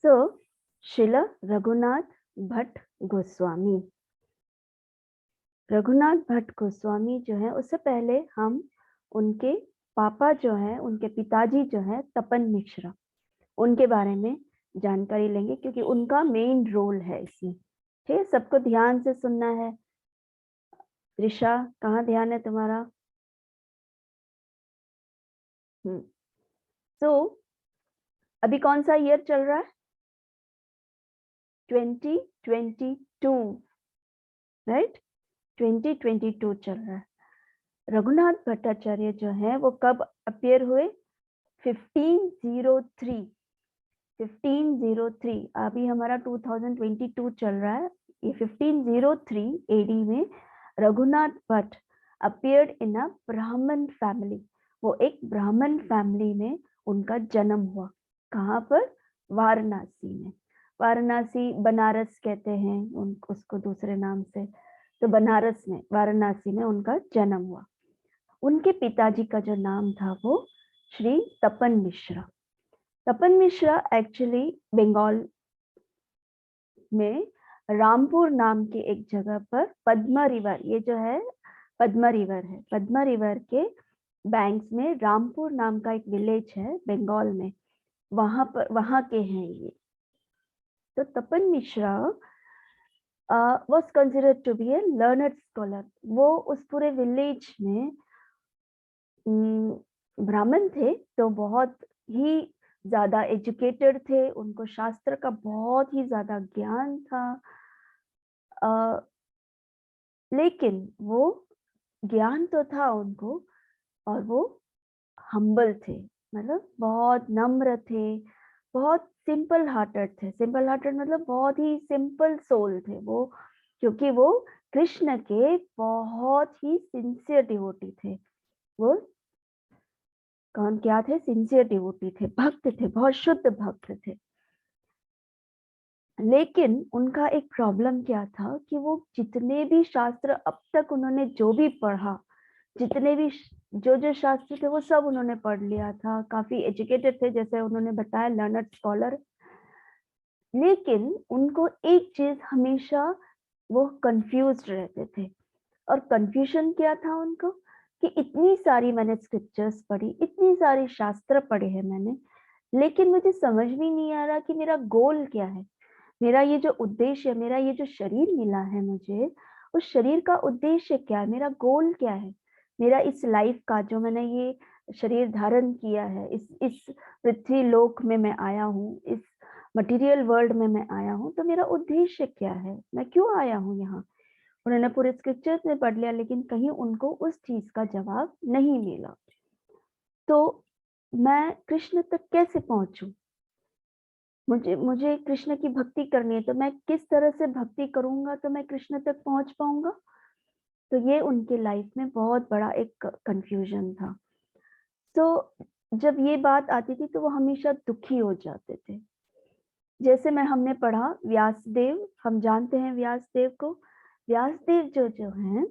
सो श्रील रघुनाथ भट्ट गोस्वामी, रघुनाथ भट्ट गोस्वामी जो है, उससे पहले हम उनके पापा जो है, उनके पिताजी जो है तपन मिश्रा, उनके बारे में जानकारी लेंगे क्योंकि उनका मेन रोल है इसमें। ठीक है, सबको ध्यान से सुनना है। ऋषा, कहाँ ध्यान है तुम्हारा? तो अभी कौन सा ईयर चल रहा है? 2022, राइट? 2022 चल रहा है। रघुनाथ भट्टाचार्य जो है वो कब अपीयर हुए? 1503। अभी हमारा 2022 चल रहा है। ये 1503 एडी में रघुनाथ भट्ट अपीयर्ड इन अ ब्राह्मण फैमिली। वो एक ब्राह्मण फैमिली में उनका जन्म हुआ। कहाँ पर? वाराणसी में। वाराणसी बनारस कहते हैं उसको दूसरे नाम से। तो बनारस में, वाराणसी में उनका जन्म हुआ। उनके पिताजी का जो नाम था वो श्री तपन मिश्रा। तपन मिश्रा एक्चुअली बंगाल में रामपुर नाम के एक जगह पर पद्मा रिवर, ये जो है पद्मा रिवर है, पद्मा रिवर के बैंक्स में रामपुर नाम का एक विलेज है बंगाल में, वहां के हैं ये। तो तपन Mishra was considered to be a learned scholar। वो उस पूरे विलेज में ब्राह्मण थे, तो बहुत ही ज्यादा एजुकेटेड थे, उनको शास्त्र का बहुत ही ज्यादा ज्ञान था। लेकिन वो ज्ञान तो था उनको, और वो हम्बल थे, मतलब बहुत नम्र थे, बहुत सिंपल हार्टेड थे। सिंपल हार्टेड मतलब बहुत ही सिंपल सोल थे वो, क्योंकि वो कृष्ण के बहुत ही सिंसियर डिवोटी थे। वो कौन क्या थे? सिंसियर डिवोटी थे, भक्त थे, बहुत शुद्ध भक्त थे। लेकिन उनका एक प्रॉब्लम क्या था कि वो जितने भी शास्त्र अब तक उन्होंने जो भी पढ़ा, जितने भी जो शास्त्र थे वो सब उन्होंने पढ़ लिया था, काफी एजुकेटेड थे, जैसे उन्होंने बताया, लर्नड स्कॉलर। लेकिन उनको एक चीज हमेशा वो कंफ्यूज्ड रहते थे। और कंफ्यूजन क्या था उनको कि इतनी सारी मैंने स्क्रिप्चर्स पढ़ी, इतनी सारी शास्त्र पढ़े हैं मैंने, लेकिन मुझे समझ भी नहीं आ रहा कि मेरा गोल क्या है, मेरा ये जो उद्देश्य है, मेरा ये जो शरीर मिला है मुझे, उस शरीर का उद्देश्य क्या है, मेरा गोल क्या है, मेरा इस लाइफ का, जो मैंने ये शरीर धारण किया है, इस पृथ्वी लोक में मैं आया हूँ, इस मटेरियल वर्ल्ड में मैं आया हूँ, तो मेरा उद्देश्य क्या है, मैं क्यों आया हूँ यहाँ। उन्होंने पूरे स्क्रिप्चर्स में पढ़ लिया, लेकिन कहीं उनको उस चीज का जवाब नहीं मिला। तो मैं कृष्ण तक कैसे पहुंचूं? मुझे मुझे कृष्ण की भक्ति करनी है, तो मैं किस तरह से भक्ति करूंगा तो मैं कृष्ण तक पहुंच पाऊंगा? तो ये उनके लाइफ में बहुत बड़ा एक कंफ्यूजन था। तो जब ये बात आती थी तो वो हमेशा दुखी हो जाते थे। जैसे हमने पढ़ा व्यासदेव, हम जानते हैं व्यासदेव को। व्यासदेव जो जो हैं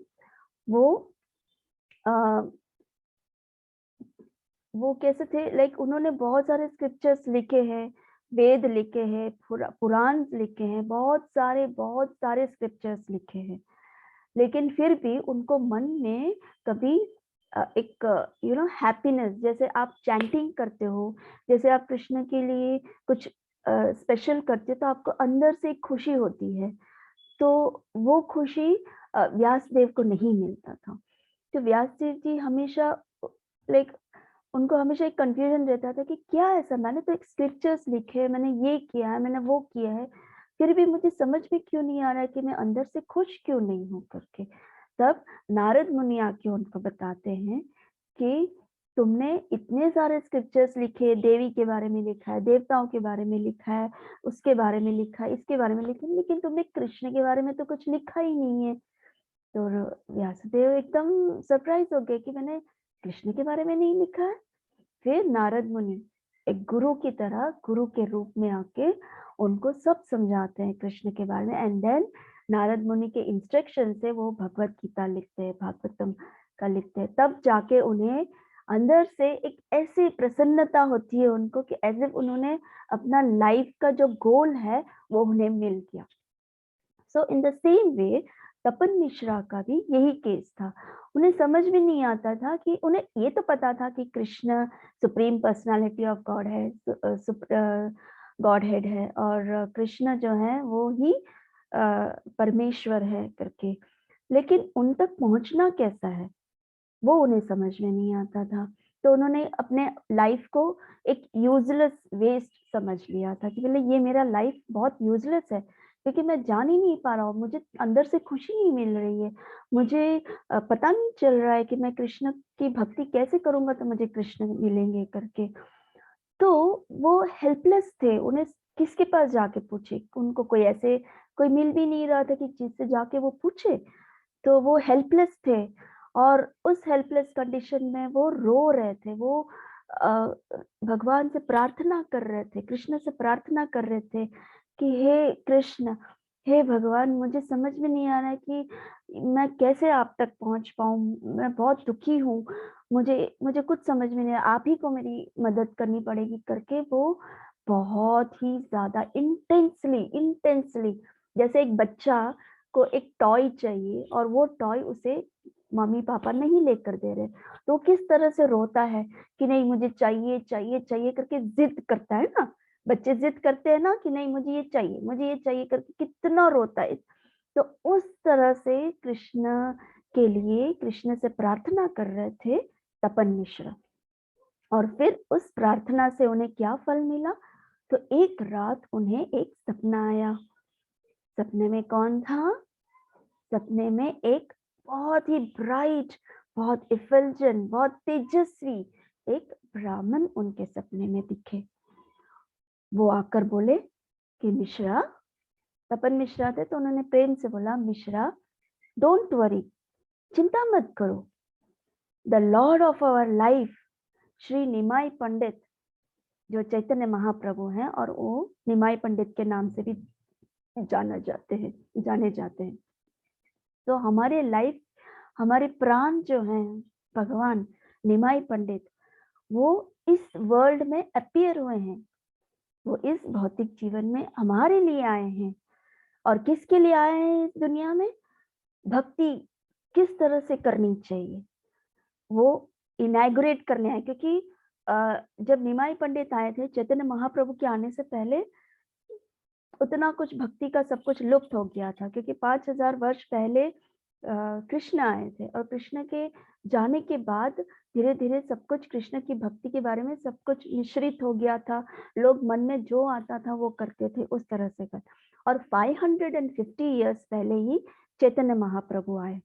वो आ, वो कैसे थे, लाइक उन्होंने बहुत सारे स्क्रिप्चर्स लिखे हैं, वेद लिखे हैं, पुराण लिखे हैं, बहुत सारे स्क्रिप्चर्स लिखे हैं। लेकिन फिर भी उनको मन में कभी एक हैप्पीनेस, जैसे आप चैंटिंग करते हो, जैसे आप कृष्ण के लिए कुछ स्पेशल करते हो, तो आपको अंदर से एक खुशी होती है, तो वो खुशी व्यासदेव को नहीं मिलता था। तो व्यासदेव जी हमेशा, लाइक उनको हमेशा एक कंफ्यूजन रहता था कि क्या ऐसा, मैंने तो एक स्क्रिप्चर्स लिखे, मैंने ये किया है, मैंने वो किया है, फिर भी मुझे समझ में क्यों नहीं आ रहा है कि मैं अंदर से खुश क्यों नहीं हूं करके। तब नारद मुनि आके उनको बताते हैं कि तुमने इतने सारे स्क्रिप्चर्स लिखे, देवी के बारे में लिखा है, देवताओं के बारे में लिखा है, उसके बारे में लिखा है, इसके बारे में लिखा है, लेकिन तुमने कृष्ण के बारे में तो कुछ लिखा ही नहीं है। तो व्यासदेव एकदम सरप्राइज हो गए कि मैंने कृष्ण के बारे में नहीं लिखा है। फिर नारद मुनि एक गुरु की तरह, गुरु के रूप में आके उनको सब समझाते हैं कृष्ण के बारे में। एंड देन नारद मुनि के इंस्ट्रक्शन से वो भगवत गीता लिखते हैं, भागवतम का लिखते हैं, तब जाके उन्हें अंदर से एक ऐसी प्रसन्नता होती है उनको कि एज इफ उन्होंने अपना लाइफ का जो गोल है वो उन्हें मिल गया। सो इन द सेम वे तपन मिश्रा का भी यही केस था। उन्हें समझ में नहीं आता था कि उन्हें ये तो पता था कि Krishna supreme personality of God है, गॉड हेड है, और कृष्ण जो है वो ही परमेश्वर है करके, लेकिन उन तक पहुंचना कैसा है वो उन्हें समझ में नहीं आता था। तो उन्होंने अपने लाइफ को एक यूजलेस वेस्ट समझ लिया था कि बोले ये मेरा लाइफ बहुत यूजलेस है क्योंकि मैं जान ही नहीं पा रहा हूँ, मुझे अंदर से खुशी नहीं मिल रही है, मुझे पता नहीं चल रहा है कि मैं कृष्ण की भक्ति कैसे करूंगा तो मुझे कृष्ण मिलेंगे करके। तो वो हेल्पलेस थे, उन्हें किसके पास जाके पूछे, उनको कोई ऐसे कोई मिल भी नहीं रहा था कि जिससे जाके वो पूछे। तो वो हेल्पलेस थे और उस हेल्पलेस कंडीशन में वो रो रहे थे, वो भगवान से प्रार्थना कर रहे थे, कृष्ण से प्रार्थना कर रहे थे कि हे कृष्ण, हे भगवान, मुझे समझ में नहीं आ रहा है कि मैं कैसे आप तक पहुंच पाऊं, मैं बहुत दुखी हूँ, मुझे मुझे कुछ समझ में नहीं आ रहा, आप ही को मेरी मदद करनी पड़ेगी करके वो बहुत ही ज्यादा इंटेंसली इंटेंसली, जैसे एक बच्चा को एक टॉय चाहिए और वो टॉय उसे मम्मी पापा नहीं लेकर दे रहे, तो किस तरह से रोता है कि नहीं मुझे चाहिए चाहिए चाहिए करके जिद करता है ना, बच्चे जिद करते हैं ना कि नहीं मुझे ये चाहिए, मुझे ये चाहिए करके कितना रोता है। तो उस तरह से कृष्ण के लिए कृष्ण से प्रार्थना कर रहे थे तपन मिश्रा। और फिर उस प्रार्थना से उन्हें क्या फल मिला, तो एक रात उन्हें एक सपना आया। सपने में कौन था? सपने में एक बहुत ही ब्राइट, बहुत इफल्जेंट, बहुत तेजस्वी एक ब्राह्मण उनके सपने में दिखे। वो आकर बोले कि मिश्रा, तपन मिश्रा थे तो उन्होंने प्रेम से बोला, मिश्रा डोंट वरी, चिंता मत करो, the lord of our life Shri Nimai Pandit, जो चैतन्य महाप्रभु हैं और वो निमाई पंडित के नाम से भी जाने जाते हैं। तो हमारे लाइफ, हमारे प्राण जो हैं भगवान निमाई पंडित, वो इस वर्ल्ड में अपीयर हुए हैं, वो इस भौतिक जीवन में हमारे लिए आए हैं। और किसके लिए आए हैं इस दुनिया में? भक्ति किस तरह से करनी चाहिए वो इनैगुरेट करने आए, क्योंकि जब निमाई पंडित आए थे चैतन्य महाप्रभु के आने से पहले उतना कुछ भक्ति का सब कुछ लुप्त हो गया था, क्योंकि 5000 वर्ष पहले कृष्ण आए थे और कृष्ण के जाने के बाद धीरे धीरे सब कुछ कृष्ण की भक्ति के बारे में सब कुछ मिश्रित हो गया था, लोग मन में जो आता था वो करते थे उस तरह से कर। और 550 इयर्स पहले ही चैतन्य महाप्रभु आए,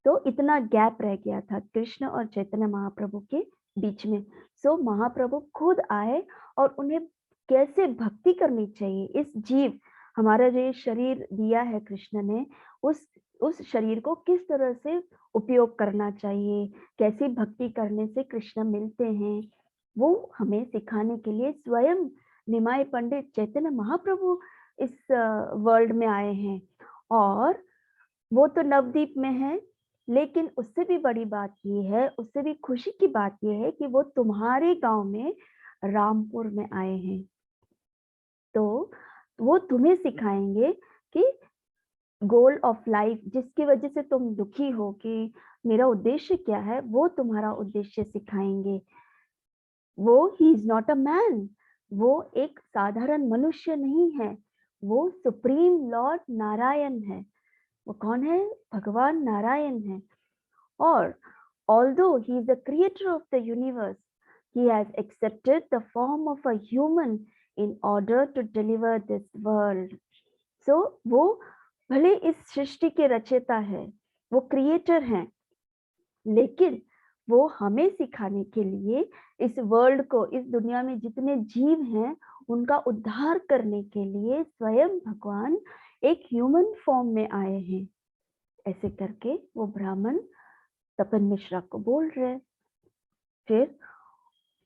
तो इतना गैप रह गया था कृष्ण और चैतन्य महाप्रभु के बीच में। सो महाप्रभु खुद आए और उन्हें कैसे भक्ति करनी चाहिए, इस जीव, हमारा जो ये शरीर दिया है कृष्ण ने, उस शरीर को किस तरह से उपयोग करना चाहिए, कैसी भक्ति करने से कृष्ण मिलते हैं, वो हमें सिखाने के लिए स्वयं निमाई पंडित चैतन्य महाप्रभु इस वर्ल्ड में आए हैं। और वो तो नवदीप में है, लेकिन उससे भी बड़ी बात ये है, उससे भी खुशी की बात ये है कि वो तुम्हारे गांव में रामपुर में आए हैं। तो वो तुम्हें सिखाएंगे कि गोल ऑफ लाइफ, जिसकी वजह से तुम दुखी हो कि मेरा उद्देश्य क्या है, वो तुम्हारा उद्देश्य सिखाएंगे। वो he is not a man, वो एक साधारण मनुष्य नहीं है, वो सुप्रीम लॉर्ड नारायण है। वो कौन है? भगवान नारायण है। और although he is the creator of the universe, he has accepted the form of a human in order to deliver this world. So वो भले इस सृष्टि के रचयिता है, वो क्रिएटर हैं, लेकिन वो हमें सिखाने के लिए इस वर्ल्ड को, इस दुनिया में जितने जीव हैं उनका उद्धार करने के लिए स्वयं भगवान एक ह्यूमन फॉर्म में आए हैं। ऐसे करके वो ब्राह्मण तपन मिश्रा को बोल रहे। फिर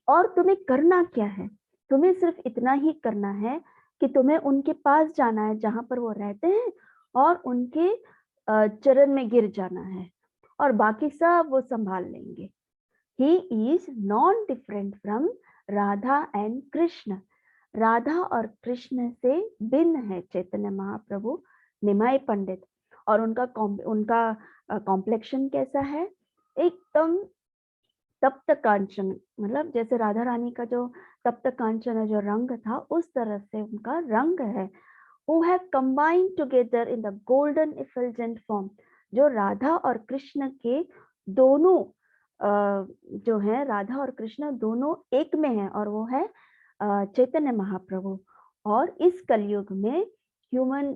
और तुम्हें करना क्या है? तुम्हें सिर्फ इतना ही करना है कि तुम्हें उनके पास जाना है जहां पर वो रहते हैं और उनके चरण में गिर जाना है और बाकी सब वो संभाल लेंगे। He is non different from Radha and Krishna. Radha और कृष्ण से भिन्न है चैतन्य महाप्रभु, निमाई पंडित। और उनका कॉम्प्लेक्शन कैसा है? एकदम तप्त कांचन, मतलब जैसे राधा रानी का जो तप्त कांचन है, जो रंग था, उस तरह से उनका रंग है। Who have combined together in the golden effulgent form। जो राधा और कृष्ण के दोनों जो है, राधा और कृष्ण दोनों एक में है, और वो है चैतन्य महाप्रभु। और इस कलयुग में ह्यूमन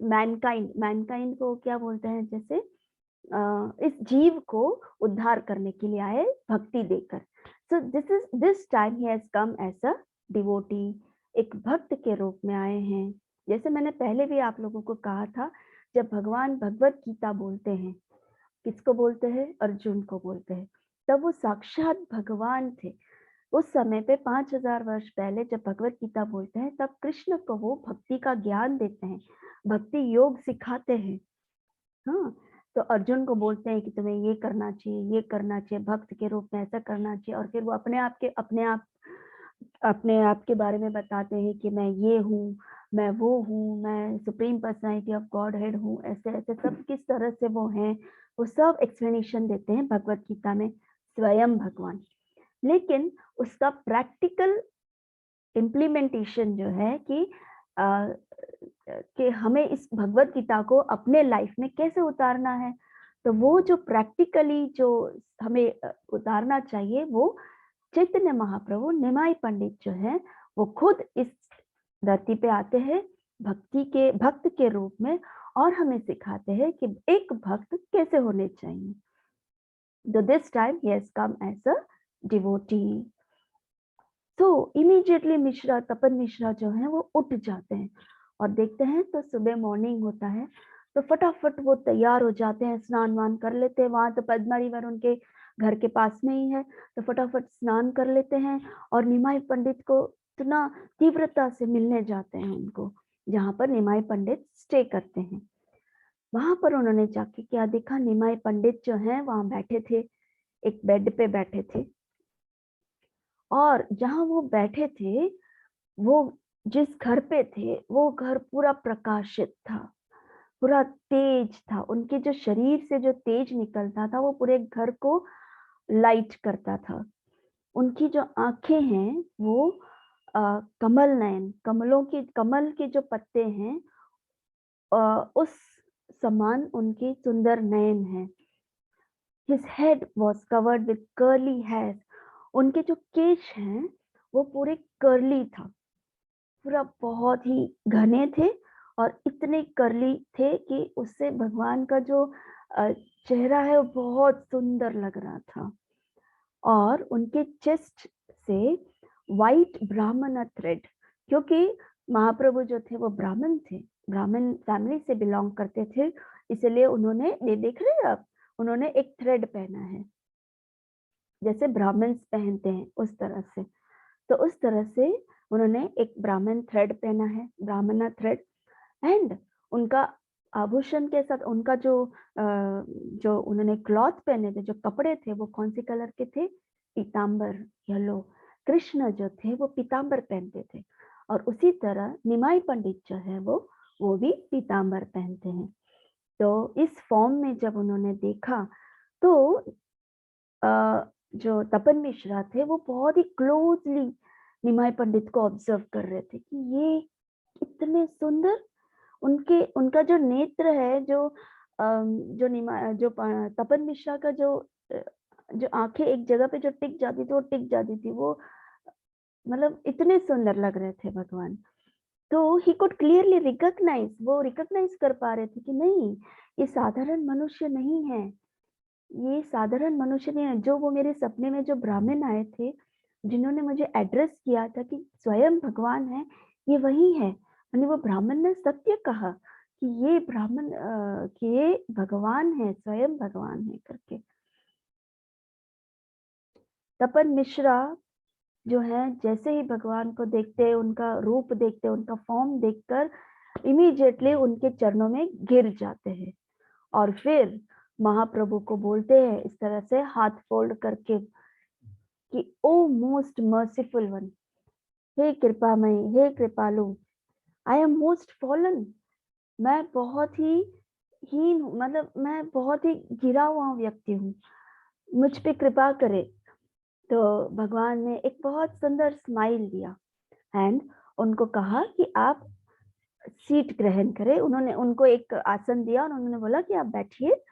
मैनकाइंड को क्या बोलते हैं, जैसे इस जीव को उद्धार करने के लिए आए भक्ति देकर। So this time he has come as a devotee, एक भक्त के रूप में आए हैं। जैसे मैंने पहले भी आप लोगों को कहा था, जब भगवान भगवत गीता बोलते हैं, किसको बोलते हैं? अर्जुन को बोलते हैं। तब वो साक्षात भगवान थे। उस समय पे 5000 वर्ष पहले जब भगवत गीता बोलते हैं, तब कृष्ण को वो भक्ति का ज्ञान देते हैं, भक्ति योग सिखाते हैं। हाँ, तो अर्जुन को बोलते हैं कि तुम्हें ये करना चाहिए, ये करना चाहिए, भक्त के रूप में ऐसा करना चाहिए। और फिर वो अपने आप के बारे में बताते हैं कि मैं ये हूँ, मैं वो हूँ, मैं supreme personality of God head हूँ, ऐसे ऐसे सब किस तरह से वो हैं, वो सब एक्सप्लेनेशन देते हैं भगवत गीता में स्वयं भगवान। लेकिन उसका प्रैक्टिकल इम्प्लीमेंटेशन जो है कि हमें इस भगवत गीता को अपने लाइफ में कैसे उतारना है, तो वो जो प्रैक्टिकली जो हमें उतारना चाहिए, वो चैतन्य महाप्रभु निमाई पंडित जो है, वो खुद इस धरती पे आते हैं भक्त के रूप में, और हमें सिखाते हैं कि एक भक्त कैसे होने चाहिए। So this time he has come as a devotee. तो इमीडिएटली मिश्रा, तपन मिश्रा जो है, वो उठ जाते हैं और देखते हैं तो सुबह मॉर्निंग होता है, तो फटाफट वो तैयार हो जाते हैं, स्नान वान कर लेते हैं। वहां तो पद्मा रिवर उनके घर के पास में ही है, तो फटाफट स्नान कर लेते हैं और निमाई पंडित को इतना तीव्रता से मिलने जाते हैं उनको, जहाँ पर निमाई पंडित स्टे करते हैं। वहां पर उन्होंने जाके क्या देखा, निमाई पंडित जो है वहां बैठे थे, एक बेड पे बैठे थे, और जहां वो बैठे थे, वो जिस घर पे थे, वो घर पूरा प्रकाशित था, पूरा तेज था। उनके जो शरीर से जो तेज निकलता था, वो पूरे घर को लाइट करता था। उनकी जो आंखें हैं, वो कमल नयन, कमल के जो पत्ते हैं, उस समान उनकी सुंदर नयन है। His head was covered with curly hair। उनके जो केश हैं, वो पूरे कर्ली था, पूरा बहुत ही घने थे, और इतने कर्ली थे कि उससे भगवान का जो चेहरा है, वो बहुत सुंदर लग रहा था। और उनके चेस्ट से वाइट ब्राह्मण थ्रेड, क्योंकि महाप्रभु जो थे वो ब्राह्मण थे, ब्राह्मण फैमिली से बिलोंग करते थे, इसलिए उन्होंने, ये देख रहे हैं आप, उन्होंने एक थ्रेड पहना है, जैसे ब्राह्मण पहनते हैं उस तरह से। तो उस तरह से उन्होंने एक ब्राह्मण थ्रेड पहना है, ब्राह्मण थ्रेड। एंड उनका आभूषण के साथ उनका जो उन्होंने क्लॉथ पहने थे, जो कपड़े थे, वो कौन से कलर के थे? पीतांबर, येलो। कृष्ण जो थे वो पीतांबर पहनते थे, और उसी तरह निमाई पंडित जो है वो भी पीतांबर पहनते हैं। तो इस फॉर्म में जब उन्होंने देखा, तो जो तपन मिश्रा थे, वो बहुत ही क्लोजली निमाई पंडित को ऑब्जर्व कर रहे थे कि ये इतने सुंदर, उनका जो नेत्र है, जो तपन मिश्रा का जो आंखें एक जगह पे जो टिक जाती थी, वो टिक जाती थी, वो मतलब इतने सुंदर लग रहे थे भगवान। तो ही कुड क्लियरली रिकॉग्नाइज, वो रिकॉग्नाइज कर पा रहे थे कि नहीं, ये साधारण मनुष्य नहीं है, ये साधारण मनुष्य नहीं है। जो वो मेरे सपने में जो ब्राह्मण आए थे, जिन्होंने मुझे एड्रेस किया था कि स्वयं भगवान है, ये वही है। यानी वो ब्राह्मण ने सत्य कहा कि ये ब्राह्मण कि ये भगवान है, स्वयं भगवान है करके। तपन मिश्रा जो है, जैसे ही भगवान को देखते, उनका रूप देखते, उनका फॉर्म देखकर इमीडिएटली उनके चरणों में गिर जाते हैं, और फिर महाप्रभु को बोलते हैं इस तरह से हाथ फोल्ड करके कि ओ मोस्ट मर्सीफुल वन, हे कृपामय, हे कृपालु, आई एम मोस्ट फॉलन, मैं बहुत ही हीन हूँ, मतलब मैं बहुत ही गिरा हुआ व्यक्ति हूँ, मुझ पे कृपा करे। तो भगवान ने एक बहुत सुंदर स्माइल दिया एंड उनको कहा कि आप सीट ग्रहण करें। उन्होंने उनको एक आसन दिया और उन्होंने बोला कि आप बैठिए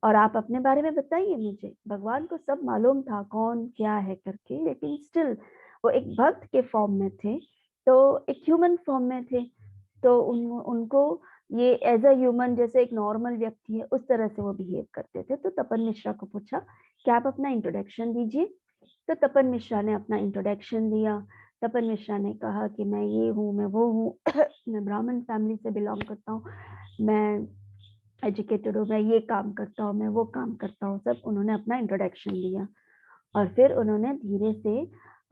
और आप अपने बारे में बताइए मुझे। भगवान को सब मालूम था कौन क्या है करके, लेकिन स्टिल वो एक भक्त के फॉर्म में थे, तो एक ह्यूमन फॉर्म में थे, तो उनको ये एज अ ह्यूमन, जैसे एक नॉर्मल व्यक्ति है उस तरह से वो बिहेव करते थे। तो तपन मिश्रा को पूछा कि आप अपना इंट्रोडक्शन दीजिए। तो तपन मिश्रा ने अपना इंट्रोडक्शन दिया। तपन मिश्रा ने कहा कि मैं ये हूँ, मैं वो हूँ मैं ब्राह्मण फैमिली से बिलोंग करता हूँ, मैं एजुकेटेड हूँ, मैं ये काम करता हूँ, मैं वो काम करता हूँ, सब उन्होंने अपना इंट्रोडक्शन दिया। और फिर उन्होंने धीरे से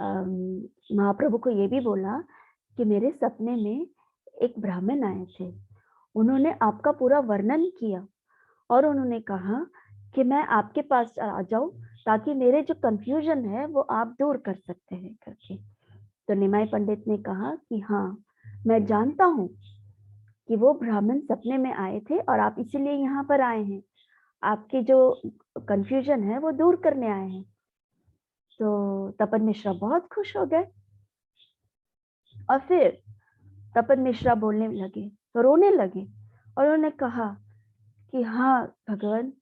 महाप्रभु को ये भी बोला कि मेरे सपने में एक ब्राह्मण आए थे, उन्होंने आपका पूरा वर्णन किया और उन्होंने कहा कि मैं आपके पास आ जाऊं ताकि मेरे जो कंफ्यूजन है वो आप दूर कर सकते हैं करके। तो निमाई पंडित ने कहा कि हाँ, मैं जानता हूँ कि वो ब्राह्मण सपने में आए थे और आप इसीलिए यहाँ पर आए हैं, आपकी जो कंफ्यूजन है वो दूर करने आए हैं। तो तपन मिश्रा बहुत खुश हो गए और फिर तपन मिश्रा बोलने लगे, तो रोने लगे और उन्होंने कहा कि हाँ भगवान,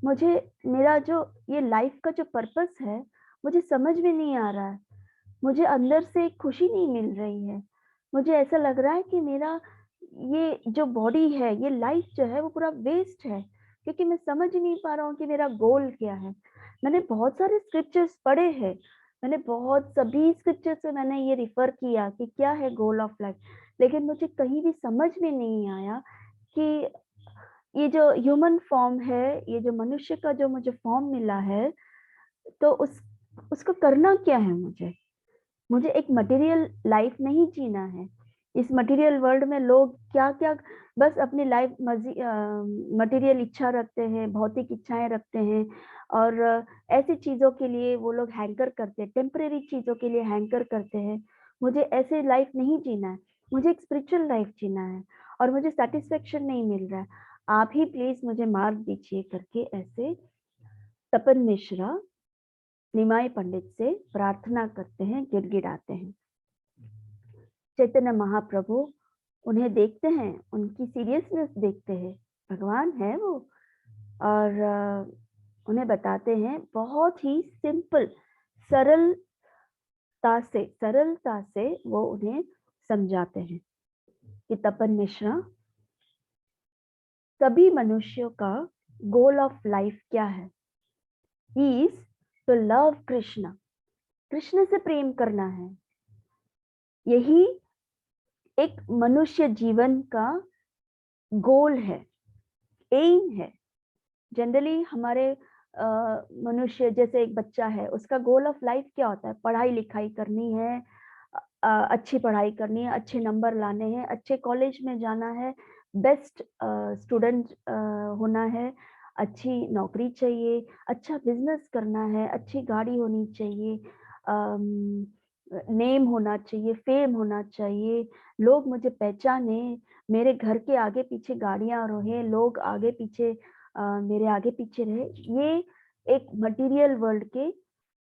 मुझे मेरा जो ये लाइफ का जो पर्पस है मुझे समझ में नहीं आ रहा है, मुझे अंदर से खुशी नहीं मिल रही है, मुझे ऐसा लग रहा है कि मेरा ये जो बॉडी है, ये लाइफ जो है वो पूरा वेस्ट है, क्योंकि मैं समझ ही नहीं पा रहा हूँ कि मेरा गोल क्या है। मैंने बहुत सारे स्क्रिप्चर्स पढ़े हैं, मैंने बहुत सभी स्क्रिप्चर्स में मैंने ये रिफर किया कि क्या है गोल ऑफ लाइफ, लेकिन मुझे कहीं भी समझ में नहीं आया कि ये जो ह्यूमन फॉर्म है, ये जो मनुष्य का जो मुझे फॉर्म मिला है, तो उसको करना क्या है। मुझे एक मटेरियल लाइफ नहीं जीना है। इस मटेरियल वर्ल्ड में लोग क्या क्या बस अपनी लाइफ मटेरियल इच्छा रखते हैं, भौतिक इच्छाएं रखते हैं, और ऐसी चीजों के लिए वो लोग हैंकर करते हैं, टेम्परेरी चीजों के लिए हैंकर करते हैं। मुझे ऐसे लाइफ नहीं जीना है, मुझे एक स्पिरिचुअल लाइफ जीना है और मुझे सेटिस्फेक्शन नहीं मिल रहा है, आप ही प्लीज मुझे मार्ग दीजिए करके ऐसे तपन मिश्रा निमाई पंडित से प्रार्थना करते हैं, गिड़गिड़ाते हैं। चैतन्य महाप्रभु उन्हें देखते हैं, उनकी सीरियसनेस देखते हैं, भगवान है वो, और उन्हें बताते हैं बहुत ही सिंपल सरलता से वो उन्हें समझाते हैं कि तपन मिश्रा, सभी मनुष्यों का गोल ऑफ लाइफ क्या है, is to love Krishna, Krishna से प्रेम करना है। यही एक मनुष्य जीवन का गोल है, एम है। जनरली हमारे मनुष्य, जैसे एक बच्चा है, उसका गोल ऑफ लाइफ क्या होता है, पढ़ाई लिखाई करनी है, अच्छी पढ़ाई करनी है, अच्छे नंबर लाने हैं, अच्छे कॉलेज में जाना है, बेस्ट स्टूडेंट होना है, अच्छी नौकरी चाहिए, अच्छा बिजनेस करना है, अच्छी गाड़ी होनी चाहिए, नेम होना चाहिए, फेम होना चाहिए, लोग मुझे पहचाने, मेरे घर के आगे पीछे गाड़ियां रहे, लोग आगे पीछे मेरे आगे पीछे रहे। ये एक मटेरियल वर्ल्ड के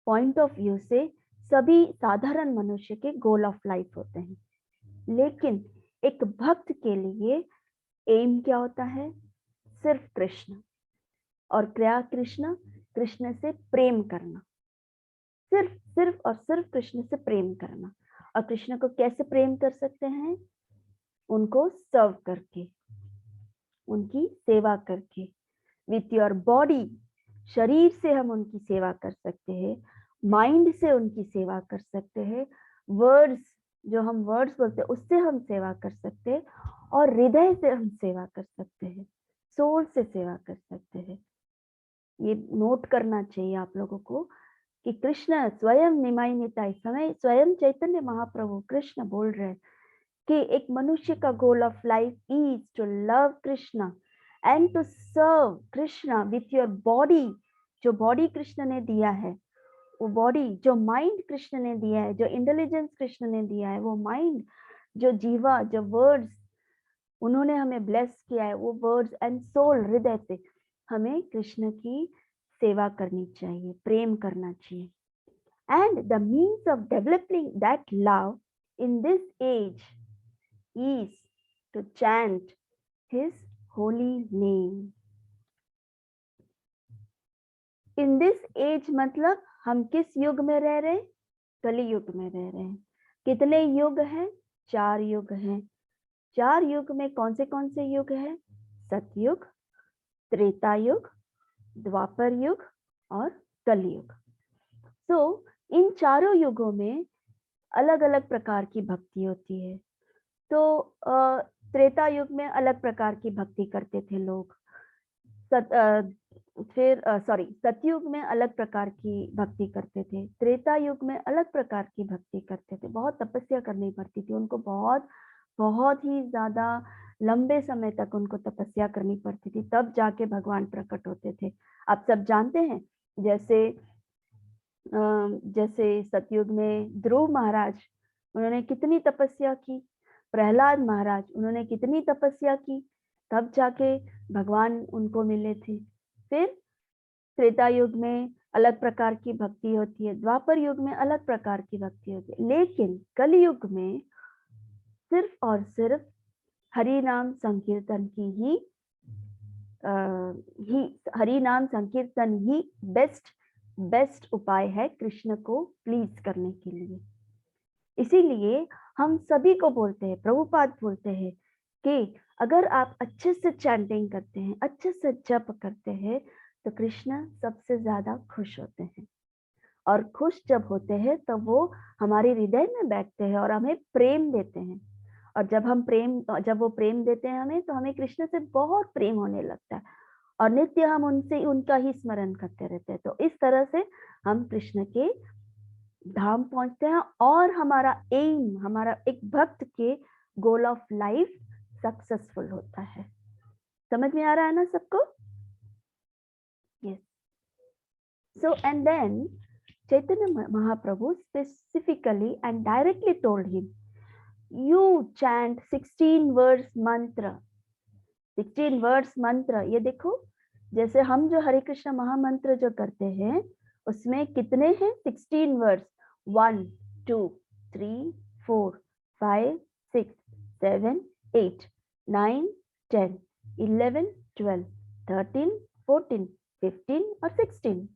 पॉइंट ऑफ व्यू से सभी साधारण मनुष्य के गोल ऑफ लाइफ होते हैं। लेकिन एक भक्त के लिए एम क्या होता है, सिर्फ कृष्ण, और क्या कृष्ण, कृष्ण से प्रेम करना, सिर्फ सिर्फ और सिर्फ कृष्ण से प्रेम करना। और कृष्ण को कैसे प्रेम कर सकते हैं, उनको सर्व करके, उनकी सेवा करके, विथ योर बॉडी, शरीर से हम उनकी सेवा कर सकते हैं, माइंड से उनकी सेवा कर सकते हैं, वर्ड्स, जो हम वर्ड्स बोलते हैं उससे हम सेवा कर सकते हैं, और हृदय से हम सेवा कर सकते हैं, सोल से सेवा कर सकते हैं। ये नोट करना चाहिए आप लोगों को कि कृष्ण स्वयं निमाई निताई समय स्वयं चैतन्य महाप्रभु कृष्ण बोल रहे हैं कि एक मनुष्य का goal of life is to love Krishna and to serve Krishna with your body, जो बॉडी कृष्ण ने दिया है, वो बॉडी, जो माइंड कृष्ण ने दिया है, जो इंटेलिजेंस कृष्ण ने दिया है, वो माइंड, जो जीवा, जो वर्ड्स उन्होंने हमें ब्लेस किया है, वो वर्ड्स एंड सोल, हृदय से हमें कृष्ण की सेवा करनी चाहिए, प्रेम करना चाहिए. And the means of developing that love in this age is to chant his holy name. In this age मतलब हम किस युग में रह रहे हैं? कली युग में रह रहे हैं. कितने युग हैं? 4 युग हैं. 4 युग में कौन से युग हैं? सतयुग, त्रेता युग, द्वापर युग और कलयुग. तो इन चारों युगों में अलग अलग प्रकार की भक्ति होती है. तो त्रेता युग में अलग प्रकार की भक्ति करते थे लोग. सतयुग में अलग प्रकार की भक्ति करते थे. त्रेता युग में अलग प्रकार की भक्ति करते थे. बहुत तपस्या करनी पड़ती थी उनको, बहुत ही ज्यादा लंबे समय तक उनको तपस्या करनी पड़ती थी, तब जाके भगवान प्रकट होते थे. आप सब जानते हैं, जैसे सतयुग में ध्रुव महाराज, उन्होंने कितनी तपस्या की. प्रहलाद महाराज, उन्होंने कितनी तपस्या की, तब जाके भगवान उनको मिले थे. फिर त्रेता युग में अलग प्रकार की भक्ति होती है, द्वापर युग में अलग प्रकार की भक्ति होती है, लेकिन कलयुग में सिर्फ और सिर्फ हरि नाम संकीर्तन की हरि नाम संकीर्तन ही बेस्ट उपाय है कृष्ण को प्लीज करने के लिए. इसीलिए हम सभी को बोलते हैं, प्रभुपाद बोलते हैं कि अगर आप अच्छे से चैंटिंग करते हैं, अच्छे से जप करते हैं, तो कृष्ण सबसे ज्यादा खुश होते हैं. और खुश जब होते हैं तो वो हमारे हृदय में बैठते हैं और हमें प्रेम देते हैं. और जब वो प्रेम देते हैं हमें, तो हमें कृष्ण से बहुत प्रेम होने लगता है और नित्य हम उनका ही स्मरण करते रहते हैं. तो इस तरह से हम कृष्ण के धाम पहुंचते हैं और हमारा एक भक्त के गोल ऑफ लाइफ सक्सेसफुल होता है. समझ में आ रहा है ना सबको? Yes. So and then Chaitanya Mahaprabhu specifically and directly told him, you chant 16 verse mantra. 16 verse mantra, ये देखो, जैसे हम जो हरे कृष्ण महामंत्र जो करते हैं, उसमें कितने हैं? 16 वर्स. 1 2 3 4 5 6 7 8 9 10 11 12 13 14 15 और 16.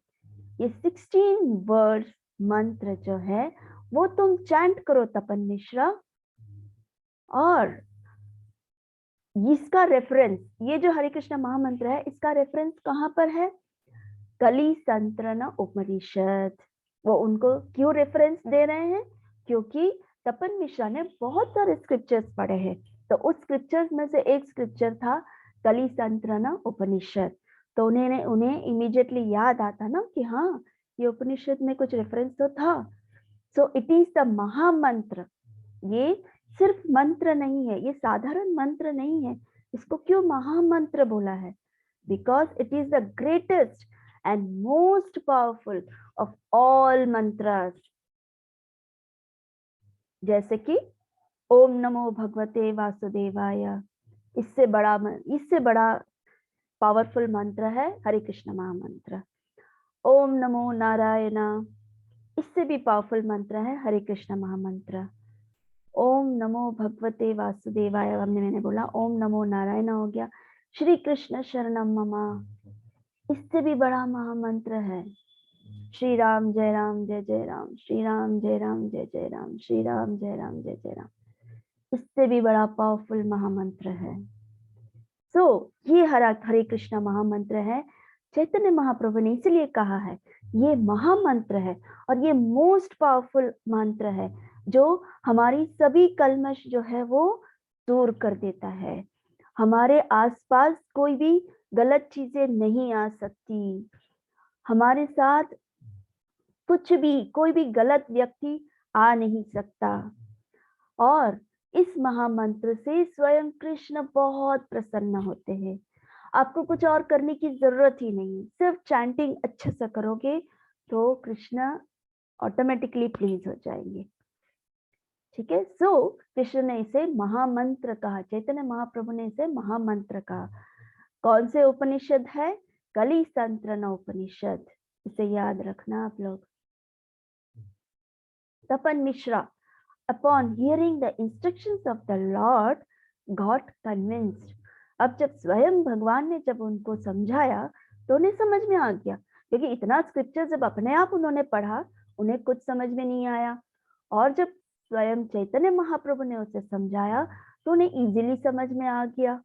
ये 16 वर्ड्स मंत्र जो है वो तुम चैंट करो तपन मिश्रा. और इसका रेफरेंस, ये जो हरे कृष्ण महामंत्र है, इसका रेफरेंस कहाँ पर है? कली संतरण उपनिषद. वो उनको क्यों रेफरेंस दे रहे हैं? क्योंकि तपन मिश्रा ने बहुत सारे स्क्रिप्चर्स पढ़े हैं. तो उस स्क्रिप्चर्स में से एक स्क्रिप्चर था कली संतरण उपनिषद. तो उन्हें इमीडिएटली याद आता ना कि हाँ, ये उपनिषद में कुछ रेफरेंस तो था. सो इट इज द महामंत्र. ये सिर्फ मंत्र नहीं है, ये साधारण मंत्र नहीं है. इसको क्यों महामंत्र बोला है? Because it is the greatest and most powerful of all मंत्रस. जैसे कि ओम नमो भगवते वासुदेवाय, इससे बड़ा पावरफुल मंत्र है हरे कृष्ण महामंत्र. ओम नमो नारायण, इससे भी पावरफुल मंत्र है हरे कृष्ण महामंत्र. ओम नमो भगवते वासुदेवाय, मैंने बोला ओम नमो नारायण हो गया. श्री कृष्ण शरणम ममा, इससे भी बड़ा महामंत्र है. श्री राम जय जय राम, श्री राम जय जय राम, श्री राम जय जय राम, इससे भी बड़ा पावरफुल महामंत्र है. सो ये हरे कृष्ण महामंत्र है. चैतन्य महाप्रभु ने इसलिए कहा है ये महामंत्र है और ये मोस्ट पावरफुल मंत्र है, जो हमारी सभी कलमश जो है वो दूर कर देता है. हमारे आसपास कोई भी गलत चीजें नहीं आ सकती. हमारे साथ कोई भी गलत व्यक्ति आ नहीं सकता. और इस महामंत्र से स्वयं कृष्ण बहुत प्रसन्न होते हैं. आपको कुछ और करने की जरूरत ही नहीं है, सिर्फ चैंटिंग अच्छे से करोगे तो कृष्ण ऑटोमेटिकली प्लीज हो जाएंगे। ठीक है, सो कृष्ण ने इसे महामंत्र कहा, चैतन्य महाप्रभु ने इसे महामंत्र कहा। कौन से उपनिषद है? कली संतरण उपनिषद, इसे याद रखना आप लोग। तपन Mishra upon hearing the instructions of the Lord got convinced। अब जब स्वयं भगवान ने जब उनको समझाया तो उन्हें समझ में आ गया, क्योंकि इतना स्क्रिप्चर जब अपने आप उन्होंने पढ़ा उन्हें कुछ समझ में नहीं आया, और जब स्वयं चैतन्य महाप्रभु ने उसे समझाया तो उन्हें इजीली समझ में आ गया,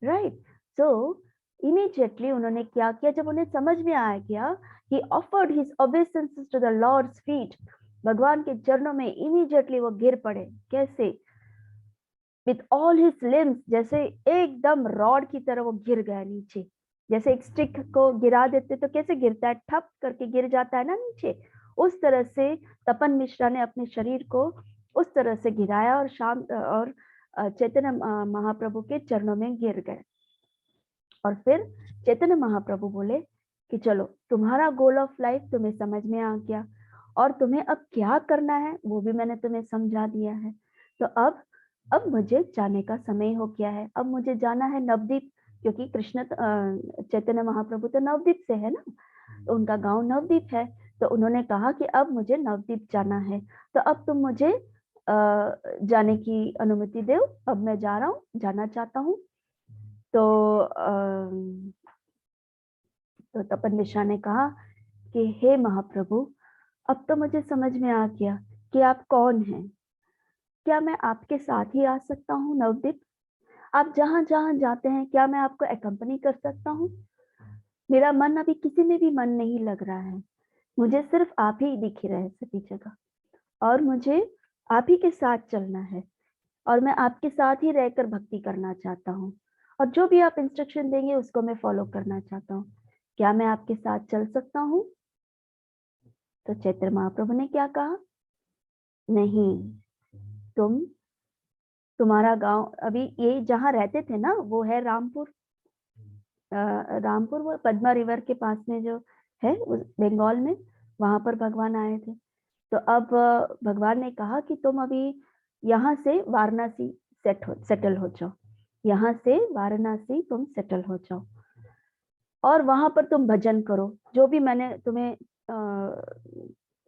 राइट। सो इमीडिएटली उन्होंने क्या किया, जब उन्हें समझ में आ गया, he offered his obeisances to the Lord's feet। भगवान के चरणों में इमीडिएटली वो गिर पड़े। कैसे? विथ ऑल हिज लिम्स, जैसे एकदम रॉड की तरह वो गिर गया नीचे। जैसे एक स्टिक को गिरा देते तो कैसे गिरता है, ठप करके गिर जाता है ना नीचे, उस तरह से तपन मिश्रा ने अपने शरीर को उस तरह से गिराया और चैतन्य महाप्रभु के चरणों में गिर गए। और फिर चैतन्य महाप्रभु बोले कि चलो, तुम्हारा गोल ऑफ लाइफ तुम्हें समझ में आ गया और तुम्हें अब क्या करना है वो भी मैंने तुम्हें समझा दिया है, तो अब मुझे जाने का समय हो गया है। अब मुझे जाना है नवदीप, क्योंकि कृष्ण चैतन्य महाप्रभु तो नवदीप से है ना, तो उनका गांव नवदीप है। तो उन्होंने कहा कि अब मुझे नवदीप जाना है, तो अब तुम मुझे जाने की अनुमति दो, अब मैं जा रहा हूँ, जाना चाहता हूँ। तो तपन मिश्रा ने कहा कि हे महाप्रभु, अब तो मुझे समझ में आ गया कि आप कौन हैं। क्या मैं आपके साथ ही आ सकता हूँ नवदीप? आप जहां जहां जाते हैं क्या मैं आपको एकम्पनी कर सकता हूँ? मेरा मन अभी किसी में भी मन नहीं लग रहा है, मुझे सिर्फ आप ही दिख रहे हैं सभी जगह, और मुझे आप ही के साथ चलना है, और मैं आपके साथ ही रहकर भक्ति करना चाहता हूँ, और जो भी आप इंस्ट्रक्शन देंगे उसको मैं फॉलो करना चाहता हूँ। क्या मैं आपके साथ चल सकता हूँ? तो चैतन्य महाप्रभु ने क्या कहा? नहीं, तुम्हारा गांव, अभी ये जहाँ रहते थे ना वो है रामपुर। रामपुर वो पद्मा रिवर के पास में जो है उस बंगाल में, वहां पर भगवान आए थे। तो अब भगवान ने कहा कि तुम अभी यहाँ से वाराणसी सेटल हो जाओ, यहाँ से वाराणसी तुम सेटल हो जाओ, और वहां पर तुम भजन करो, जो भी मैंने तुम्हें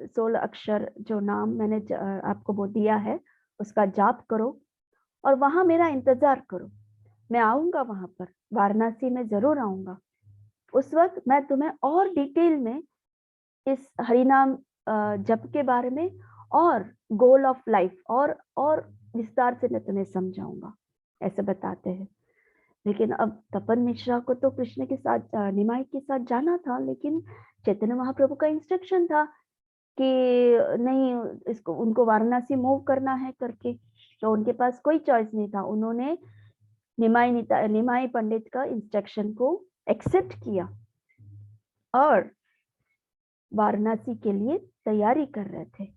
16 अक्षर जो नाम मैंने आपको वो दिया है उसका जाप करो, और वहां मेरा इंतजार करो। मैं आऊंगा वहां पर, वाराणसी में जरूर आऊंगा। उस वक्त मैं तुम्हें और डिटेल में इस हरिनाम जप के बारे में और गोल ऑफ लाइफ और विस्तार से मैं तुम्हें समझाऊंगा, ऐसे बताते हैं। लेकिन अब तपन मिश्रा को तो कृष्ण के साथ निमाई के साथ जाना था, लेकिन चैतन्य महाप्रभु का इंस्ट्रक्शन था कि नहीं, इसको उनको वाराणसी मूव करना है करके, तो उनके पास कोई चॉइस नहीं था। उन्होंने निमाई पंडित का इंस्ट्रक्शन को एक्सेप्ट किया और वाराणसी के लिए तैयारी कर रहे थे।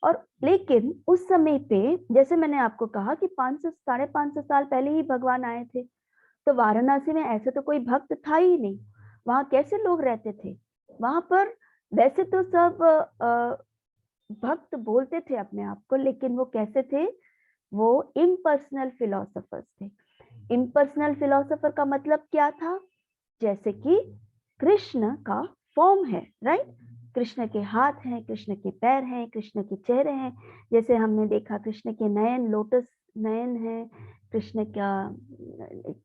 और लेकिन उस समय पे जैसे मैंने आपको कहा कि 500-550 साल पहले ही भगवान आए थे, तो वाराणसी में ऐसे तो कोई भक्त था ही नहीं। वहां कैसे लोग रहते थे? वहां पर वैसे तो सब भक्त बोलते थे अपने आप को, लेकिन वो कैसे थे? वो इम्पर्सनल फिलोसोफर्स थे। इम्पर्सनल फिलोसोफर का मतलब क्या था? जैसे कि कृष्ण का फॉर्म है, राइट? कृष्ण के हाथ हैं, कृष्ण के पैर हैं, कृष्ण के चेहरे हैं। जैसे हमने देखा कृष्ण के नयन, लोटस नयन है, कृष्ण का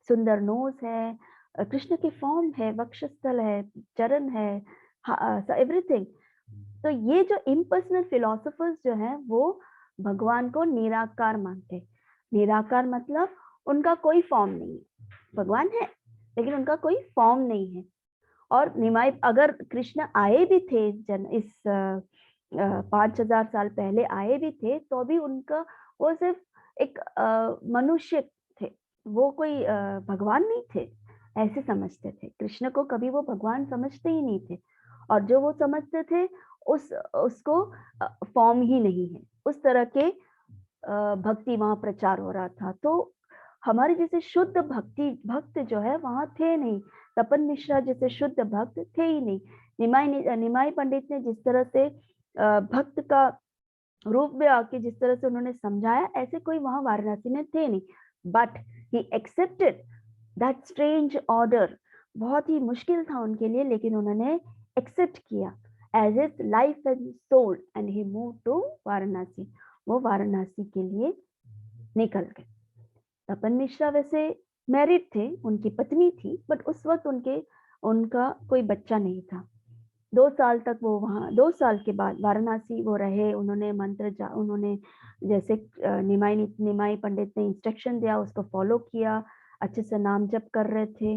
सुंदर नोज है, कृष्ण के फॉर्म है, वक्षस्थल है, चरण है, एवरीथिंग। तो ये जो इम्पर्सनल फिलोसोफर्स जो हैं वो भगवान को निराकार मानते। निराकार मतलब उनका कोई फॉर्म नहीं है, भगवान है लेकिन उनका कोई फॉर्म नहीं है। और निमाई, अगर कृष्ण आए भी थे इस 5000 साल पहले आए भी थे, तो भी उनका वो सिर्फ एक मनुष्य थे, वो कोई भगवान नहीं थे, ऐसे समझते थे। कृष्ण को कभी वो भगवान समझते ही नहीं थे, और जो वो समझते थे उसको फॉर्म ही नहीं है, उस तरह के भक्ति वहां प्रचार हो रहा था। तो हमारे जैसे शुद्ध भक्त जो है वहां थे नहीं। तपन मिश्रा जैसे शुद्ध भक्त थे ही नहीं। निमाई पंडित ने जिस तरह से भक्त का रूप में आके जिस तरह से उन्होंने समझाया, ऐसे कोई वहां वाराणसी में थे नहीं। But he accepted that strange order. बहुत ही मुश्किल था उनके लिए, लेकिन उन्होंने एक्सेप्ट किया as his life and soul, and he move to Varanasi. वो वाराणसी के लिए निकल गए। तपन मिश्रा वैसे मैरिड थे, उनकी पत्नी थी, बट उस वक्त उनका कोई बच्चा नहीं था। 2 साल तक वो वहाँ, 2 साल के बाद वाराणसी वो रहे। उन्होंने उन्होंने जैसे निमाई पंडित ने इंस्ट्रक्शन दिया उसको फॉलो किया, अच्छे से नाम जप कर रहे थे।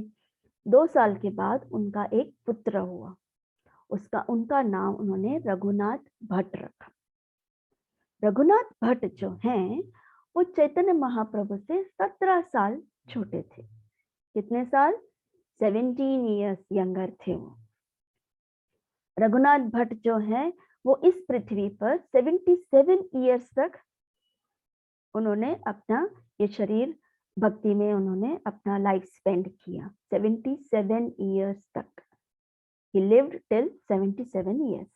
2 साल के बाद उनका एक पुत्र हुआ। उनका नाम उन्होंने रघुनाथ भट्ट रखा। रघुनाथ भट्ट जो हैं वो चैतन्य महाप्रभु से 17 साल छोटे थे। कितने साल? 17 इयर्स यंगर थे वो। रघुनाथ भट्ट जो है वो इस पृथ्वी पर 77 इयर्स तक उन्होंने अपना ये शरीर भक्ति में उन्होंने अपना लाइफ स्पेंड किया। 77 इयर्स तक he lived till 77 years।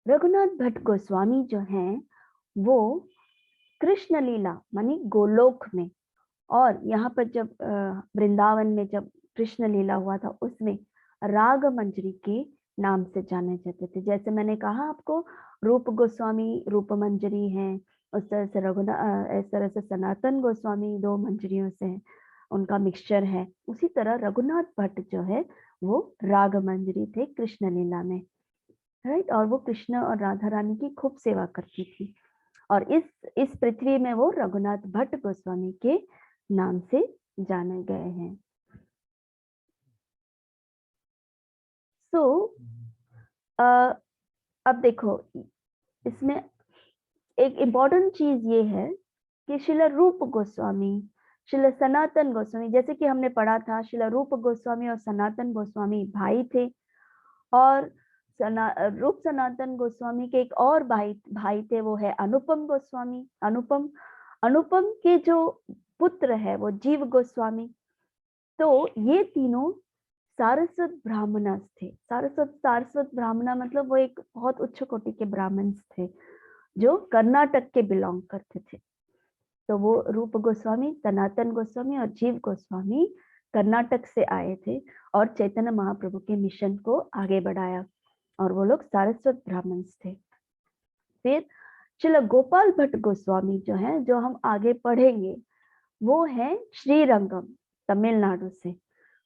Raghunath Bhatt Goswami जो हैं वो कृष्ण लीला मानी गोलोक में, और यहाँ पर जब वृंदावन में जब कृष्ण लीला हुआ था उसमें राग मंजरी के नाम से जाने जाते थे। जैसे मैंने कहा आपको, रूप गोस्वामी रूप मंजरी हैं, उस तरह से इस तरह से सनातन गोस्वामी 2 मंजरियों से उनका मिक्सचर है। उसी तरह रघुनाथ भट्ट जो है वो राग मंजरी थे कृष्ण लीला में, राइट। और वो कृष्ण और राधा रानी की खूब सेवा करती थी, और इस पृथ्वी में वो रघुनाथ भट्ट गोस्वामी के नाम से जाने गए हैं। सो अब देखो, इसमें एक इम्पॉर्टेंट चीज ये है कि शिला रूप गोस्वामी, शिला सनातन गोस्वामी, जैसे कि हमने पढ़ा था, शिला रूप गोस्वामी और सनातन गोस्वामी भाई थे। और रूप सनातन गोस्वामी के एक और भाई थे, वो है अनुपम गोस्वामी। अनुपम के जो पुत्र है वो जीव गोस्वामी। तो ये तीनों सारस्वत ब्राह्मण थे। सारस्वत ब्राह्मण मतलब वो एक बहुत उच्च कोटि के ब्राह्मण थे जो कर्नाटक के बिलोंग करते थे। तो वो रूप गोस्वामी, सनातन गोस्वामी और जीव गोस्वामी कर्नाटक से आए थे और चैतन्य महाप्रभु के मिशन को आगे बढ़ाया, और वो लोग सारस्वत ब्राह्मण थे। फिर श्रील गोपाल भट्ट गोस्वामी जो है, जो हम आगे पढ़ेंगे, वो है श्रीरंगम तमिलनाडु से।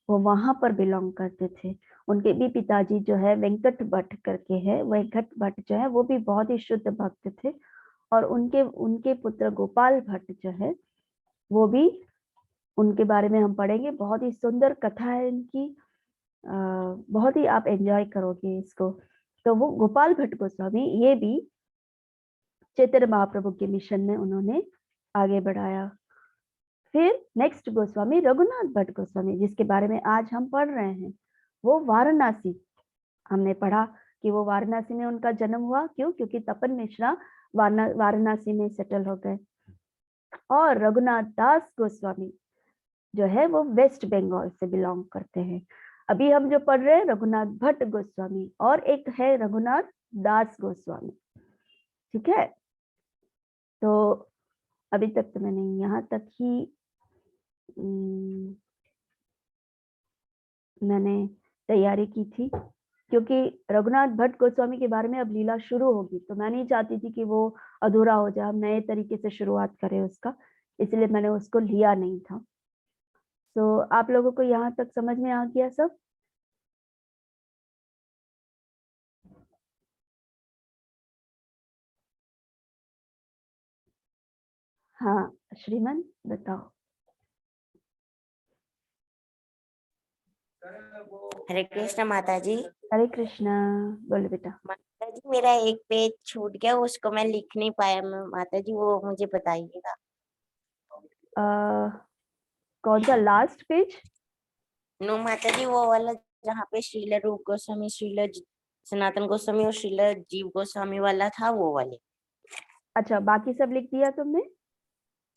वो वहां पर बिलोंग करते थे। उनके भी पिताजी जो है वेंकट भट्ट करके है, वेंकट भट्ट जो है वो भी बहुत ही शुद्ध भक्त थे। और उनके पुत्र गोपाल भट्ट जो है वो भी, उनके बारे में हम पढ़ेंगे। बहुत ही सुंदर कथा है इनकी, बहुत ही आप एंजॉय करोगे इसको। तो वो गोपाल भट्ट गोस्वामी ये भी चैतन्य महाप्रभु के मिशन में उन्होंने आगे बढ़ाया। फिर नेक्स्ट गोस्वामी रघुनाथ भट्ट गोस्वामी, जिसके बारे में आज हम पढ़ रहे हैं, वो वाराणसी, हमने पढ़ा कि वो वाराणसी में उनका जन्म हुआ। क्यों? क्योंकि तपन मिश्रा वाराणसी में सेटल हो गए। और रघुनाथ दास गोस्वामी जो है वो वेस्ट बंगाल से बिलोंग करते हैं। अभी हम जो पढ़ रहे हैं रघुनाथ भट्ट गोस्वामी, और एक है रघुनाथ दास गोस्वामी, ठीक है। तो अभी तक तो मैंने यहाँ तक ही मैंने तैयारी की थी, क्योंकि रघुनाथ भट्ट गोस्वामी के बारे में अब लीला शुरू होगी, तो मैं नहीं चाहती थी कि वो अधूरा हो जाए, हम नए तरीके से शुरुआत करें उसका, इसलिए मैंने उसको लिया नहीं था। तो आप लोगों को यहाँ तक समझ में आ गया सब? हाँ श्रीमन बताओ। हरे कृष्ण माता जी। हरे कृष्णा, बोलो बेटा। माता जी मेरा एक पेज छूट गया, उसको मैं लिख नहीं पाया। माता जी वो मुझे बताइएगा। कौन सा लास्ट पेज? नो माता जी, वो वाला जहाँ पे श्रील रूप गोस्वामी, श्रील सनातन गोस्वामी और श्रील जीव गोस्वामी वाला था, वो वाले। अच्छा, बाकी सब लिख दिया तुमने?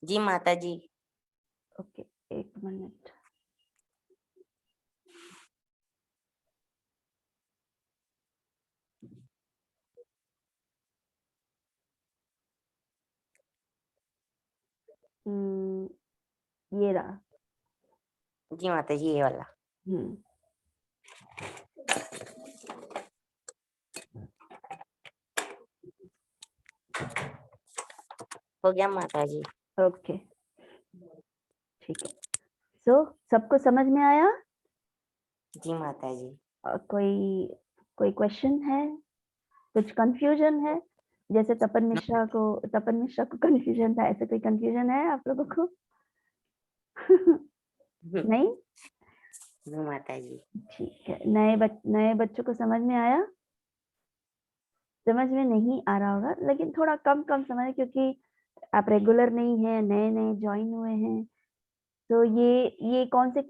जी माता जी। ओके, एक मिनट। ये रहा। जी माता जी, ये वाला। हम्म। हो गया माता जी। ओके, ठीक है। सो सबको समझ में आया? जी माता जी। कोई कोई क्वेश्चन है? कुछ कंफ्यूजन है? जैसे तपन मिश्रा को कंफ्यूजन था, ऐसे कोई कंफ्यूजन है आप लोगों को? नहीं? नो माता जी। ठीक है। नए बच्चों को समझ में आया? समझ में नहीं आ रहा होगा, लेकिन थोड़ा कम कम समझ है, क्योंकि आप रेगुलर नहीं है, नए नए ज्वाइन हुए हैं। तो ये कौन से